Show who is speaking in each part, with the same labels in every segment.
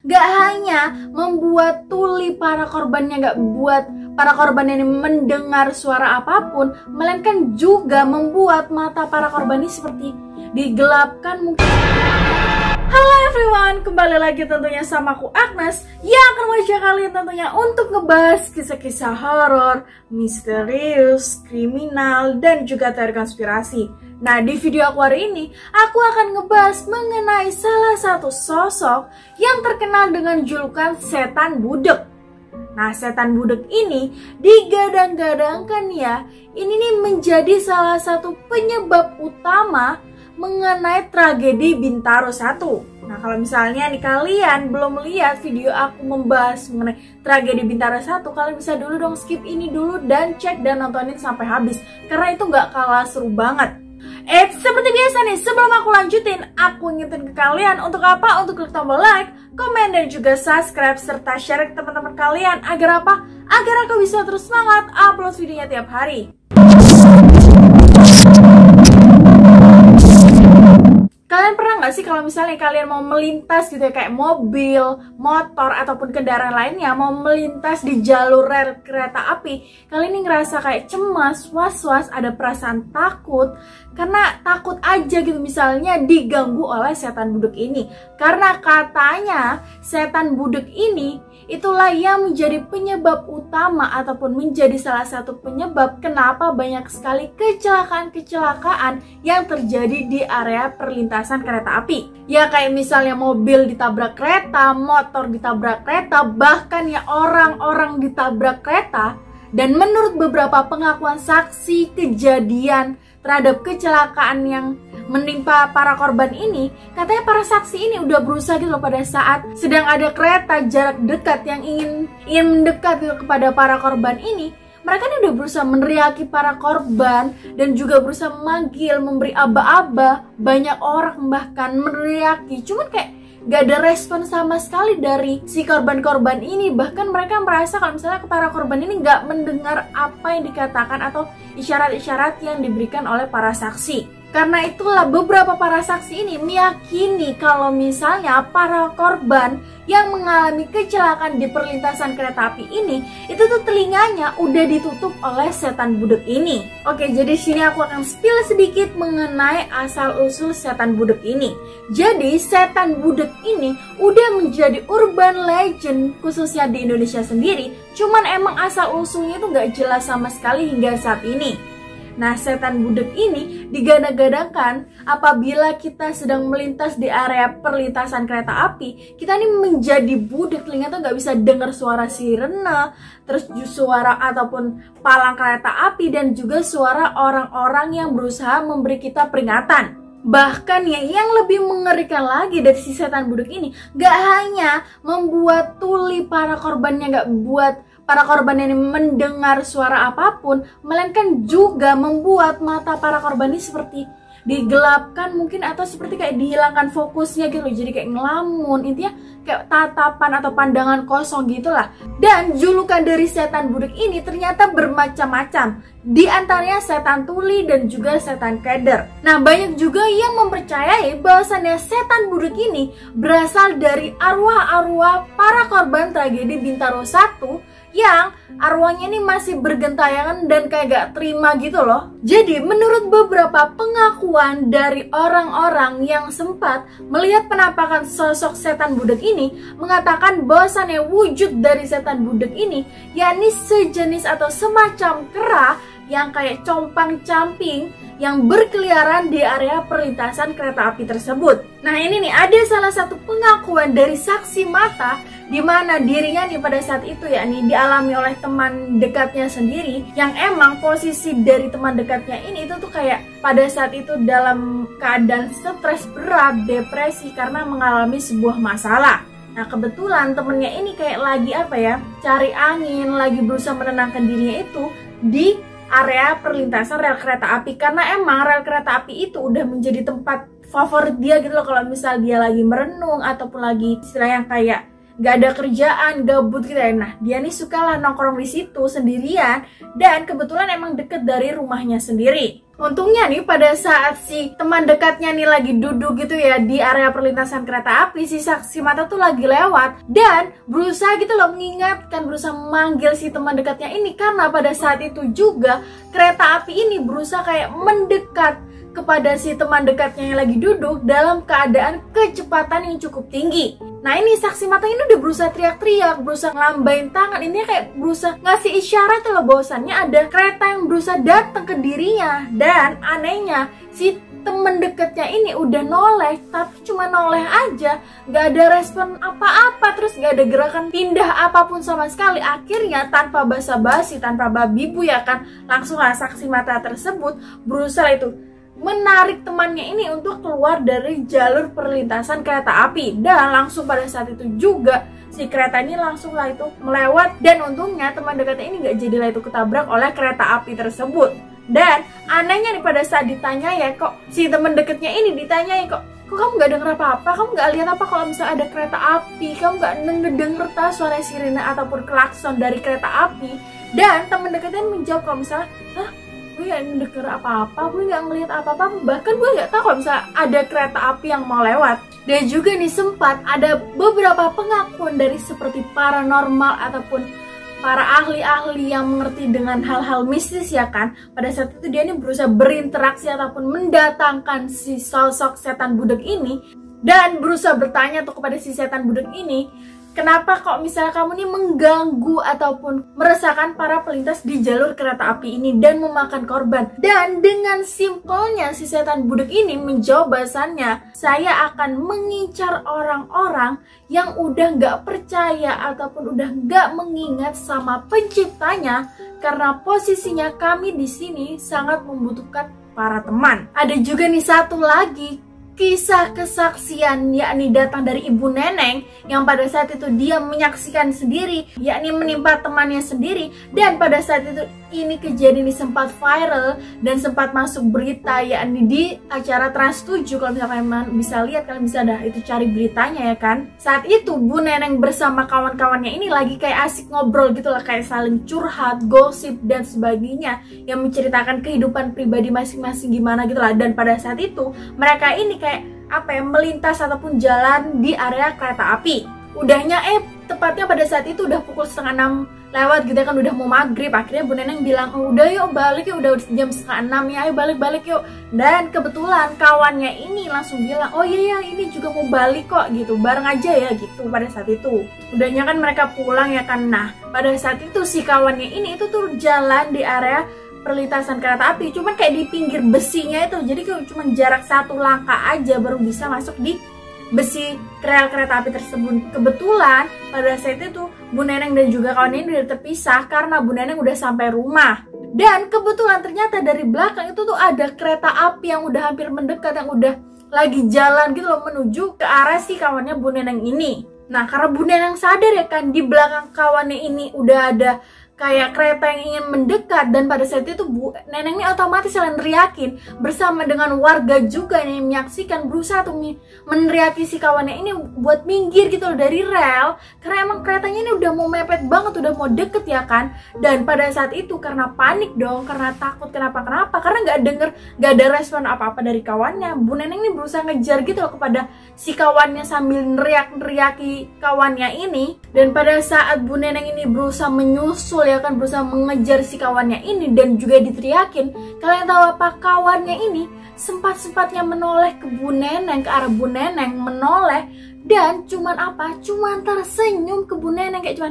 Speaker 1: gak hanya membuat tuli para korbannya, gak buat para korban ini mendengar suara apapun, melainkan juga membuat mata para korban ini seperti digelapkan mungkin. Halo everyone, kembali lagi tentunya sama aku Agnes yang akan mengajak kalian tentunya untuk ngebahas kisah-kisah horor, misterius, kriminal, dan juga teori konspirasi. Nah, di video aku hari ini, aku akan ngebahas mengenai salah satu sosok yang terkenal dengan julukan setan budek. Nah, setan budek ini digadang-gadangkan ya, ini nih menjadi salah satu penyebab utama mengenai tragedi Bintaro 1. Nah, kalau misalnya nih kalian belum lihat video aku membahas mengenai tragedi Bintaro 1, kalian bisa dulu dong skip ini dulu dan cek dan nontonin sampai habis, karena itu nggak kalah seru banget. Seperti biasa nih, sebelum aku lanjutin, aku ingetin ke kalian untuk apa? Untuk klik tombol like, komen, dan juga subscribe, serta share ke teman-teman kalian. Agar apa? Agar aku bisa terus semangat upload videonya tiap hari. Kalian pernah nggak sih kalau misalnya kalian mau melintas gitu ya, kayak mobil, motor, ataupun kendaraan lainnya mau melintas di jalur rel kereta api, kalian ini ngerasa kayak cemas, was-was, ada perasaan takut, karena takut aja gitu misalnya diganggu oleh setan budek ini. Karena katanya setan budek ini itulah yang menjadi penyebab utama ataupun menjadi salah satu penyebab kenapa banyak sekali kecelakaan-kecelakaan yang terjadi di area perlintasan kereta api. Ya kayak misalnya mobil ditabrak kereta, motor ditabrak kereta, bahkan ya orang-orang ditabrak kereta. Dan menurut beberapa pengakuan saksi kejadian terhadap kecelakaan yang menimpa para korban ini, katanya para saksi ini udah berusaha gitu loh pada saat sedang ada kereta jarak dekat yang ingin mendekat gitu kepada para korban ini. Mereka ini udah berusaha meneriaki para korban dan juga berusaha memanggil, memberi aba-aba, banyak orang bahkan meneriaki, cuman kayak gak ada respon sama sekali dari si korban-korban ini. Bahkan mereka merasa kalau misalnya para korban ini gak mendengar apa yang dikatakan atau isyarat-isyarat yang diberikan oleh para saksi. Karena itulah beberapa para saksi ini meyakini kalau misalnya para korban yang mengalami kecelakaan di perlintasan kereta api ini, itu tuh telinganya udah ditutup oleh setan budek ini. Oke, jadi sini aku akan spill sedikit mengenai asal-usul setan budek ini. Jadi setan budek ini udah menjadi urban legend khususnya di Indonesia sendiri. Cuman emang asal-usulnya tuh gak jelas sama sekali hingga saat ini. Nah, setan budek ini digadang-gadangkan apabila kita sedang melintas di area perlintasan kereta api, kita ini menjadi budek, telinga tuh nggak bisa dengar suara sirene, terus suara ataupun palang kereta api, dan juga suara orang-orang yang berusaha memberi kita peringatan. Bahkan ya, yang lebih mengerikan lagi dari si setan budek ini, gak hanya membuat tuli para korbannya, gak buat para korban ini mendengar suara apapun, melainkan juga membuat mata para korban ini seperti digelapkan mungkin, atau seperti kayak dihilangkan fokusnya gitu. Jadi kayak ngelamun, intinya kayak tatapan atau pandangan kosong gitulah. Dan julukan dari setan budek ini ternyata bermacam-macam, di antaranya setan tuli dan juga setan keder. Nah, banyak juga yang mempercayai bahwasannya setan budek ini berasal dari arwah-arwah para korban tragedi Bintaro 1 yang arwahnya ini masih bergentayangan dan kayak gak terima gitu loh. Jadi menurut beberapa pengakuan dari orang-orang yang sempat melihat penampakan sosok setan budek ini, mengatakan bahwasannya wujud dari setan budek ini yakni sejenis atau semacam kera yang kayak compang-camping yang berkeliaran di area perlintasan kereta api tersebut. Nah, ini nih ada salah satu pengakuan dari saksi mata di mana dirinya nih pada saat itu yakni dialami oleh teman dekatnya sendiri, yang emang posisi dari teman dekatnya ini itu tuh kayak pada saat itu dalam keadaan stres berat, depresi karena mengalami sebuah masalah. Nah, kebetulan temennya ini kayak lagi cari angin, lagi berusaha menenangkan dirinya itu di area perlintasan rel kereta api, karena emang rel kereta api itu udah menjadi tempat favorit dia gitu loh. Kalau misal dia lagi merenung ataupun lagi istilah yang kayak nggak ada kerjaan, gabut gitu ya. Nah, dia nih sukalah nongkrong di situ sendirian dan kebetulan emang deket dari rumahnya sendiri. Untungnya nih pada saat si teman dekatnya nih lagi duduk gitu ya di area perlintasan kereta api, si saksi mata tuh lagi lewat dan berusaha gitu loh mengingatkan, berusaha memanggil si teman dekatnya ini, karena pada saat itu juga kereta api ini berusaha kayak mendekat kepada si teman dekatnya yang lagi duduk dalam keadaan kecepatan yang cukup tinggi. Nah, ini saksi mata ini udah berusaha teriak-teriak, berusaha ngelambain tangan, ini kayak berusaha ngasih isyarat loh bahwasannya ada kereta yang berusaha datang ke dirinya. Dan anehnya si temen deketnya ini udah noleh, tapi cuma noleh aja, nggak ada respon apa-apa, terus nggak ada gerakan pindah apapun sama sekali. Akhirnya tanpa basa-basi, tanpa babi bu ya kan, langsung lah saksi mata tersebut berusaha itu menarik temannya ini untuk keluar dari jalur perlintasan kereta api. Dan langsung pada saat itu juga si kereta ini langsung lah itu melewat, dan untungnya teman dekatnya ini nggak jadilah itu ketabrak oleh kereta api tersebut. Dan anehnya nih pada saat ditanya ya, kok si teman dekatnya ini ditanyai, kok kamu nggak denger apa-apa, kamu nggak lihat apa kalau misalnya ada kereta api, kamu nggak ngedenger suara sirine ataupun klakson dari kereta api. Dan teman dekatnya menjawab kalau misalnya, hah, gue gak denger apa-apa, gue gak ngeliat apa-apa, bahkan gue gak tahu kalau misalnya ada kereta api yang mau lewat. Dan juga nih sempat ada beberapa pengakuan dari seperti paranormal ataupun para ahli-ahli yang mengerti dengan hal-hal mistis ya kan. Pada saat itu dia nih berusaha berinteraksi ataupun mendatangkan si sosok setan budak ini dan berusaha bertanya tuh kepada si setan budak ini, kenapa kok misalnya kamu nih mengganggu ataupun meresahkan para pelintas di jalur kereta api ini dan memakan korban? Dan dengan simpelnya si setan budak ini menjawab bahwasannya, saya akan mengincar orang-orang yang udah nggak percaya ataupun udah nggak mengingat sama penciptanya, karena posisinya kami di sini sangat membutuhkan para teman. Ada juga nih satu lagi kisah kesaksian, yakni datang dari ibu neneng yang pada saat itu dia menyaksikan sendiri, yakni menimpa temannya sendiri. Dan pada saat itu ini kejadian ini sempat viral dan sempat masuk berita, yakni di acara Trans 7. Kalau misalnya kalian bisa lihat, kalian bisa dah itu cari beritanya ya kan. Saat itu bu neneng bersama kawan-kawannya ini lagi kayak asik ngobrol gitu lah, kayak saling curhat, gosip dan sebagainya, yang menceritakan kehidupan pribadi masing-masing gimana gitu lah. Dan pada saat itu mereka ini kayak apa ya, melintas ataupun jalan di area kereta api. Udahnya tepatnya pada saat itu udah pukul 5:30 lewat gitu kan, udah mau maghrib. Akhirnya bu neneng bilang, oh, udah yuk balik yuk, udah jam 5:30 ya, ayo balik yuk. Dan kebetulan kawannya ini langsung bilang, oh iya ini juga mau balik kok gitu, bareng aja ya gitu. Pada saat itu udahnya kan mereka pulang ya kan. Nah pada saat itu si kawannya ini itu tuh jalan di area perlintasan kereta api, cuman kayak di pinggir besinya itu, jadi cuma jarak 1 langkah aja baru bisa masuk di besi rel kereta api tersebut. Kebetulan pada saat itu bu neneng dan juga kawannya ini udah terpisah karena bu neneng udah sampai rumah. Dan kebetulan ternyata dari belakang itu tuh ada kereta api yang udah hampir mendekat, yang udah lagi jalan gitu loh menuju ke arah si kawannya bu neneng ini. Nah karena bu neneng sadar ya kan, di belakang kawannya ini udah ada kayak kereta yang ingin mendekat, dan pada saat itu bu neneng ini otomatis neriakin bersama dengan warga juga yang menyaksikan, berusaha tuh meneriaki si kawannya ini buat minggir gitu loh dari rel, karena emang keretanya ini udah mau mepet banget, udah mau deket ya kan. Dan pada saat itu karena panik dong, karena takut kenapa karena nggak ada respon apa-apa dari kawannya, bu neneng ini berusaha ngejar gitu loh kepada si kawannya sambil neriaki kawannya ini. Dan pada saat bu neneng ini berusaha menyusul ya kan, berusaha mengejar si kawannya ini dan juga diteriakin, kalian tahu apa? Kawannya ini sempat-sempatnya menoleh ke bu neneng, ke arah bu neneng, menoleh dan cuman tersenyum ke bu neneng, kayak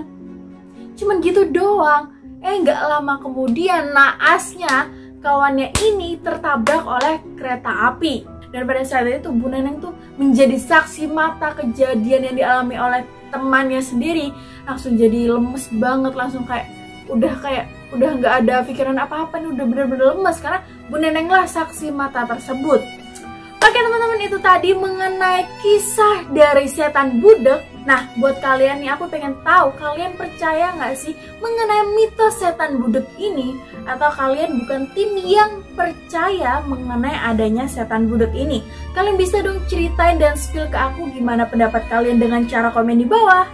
Speaker 1: cuman gitu doang. Nggak lama kemudian naasnya kawannya ini tertabrak oleh kereta api. Dan pada saat itu bu neneng tuh menjadi saksi mata kejadian yang dialami oleh temannya sendiri, langsung jadi lemes banget, langsung kayak udah nggak ada pikiran apa-apa nih, udah bener-bener lemes karena bu neneng lah saksi mata tersebut. Oke teman-teman, itu tadi mengenai kisah dari setan budak. Nah buat kalian nih, aku pengen tahu kalian percaya nggak sih mengenai mitos setan budak ini, atau kalian bukan tim yang percaya mengenai adanya setan budak ini? Kalian bisa dong ceritain dan spill ke aku gimana pendapat kalian dengan cara komen di bawah.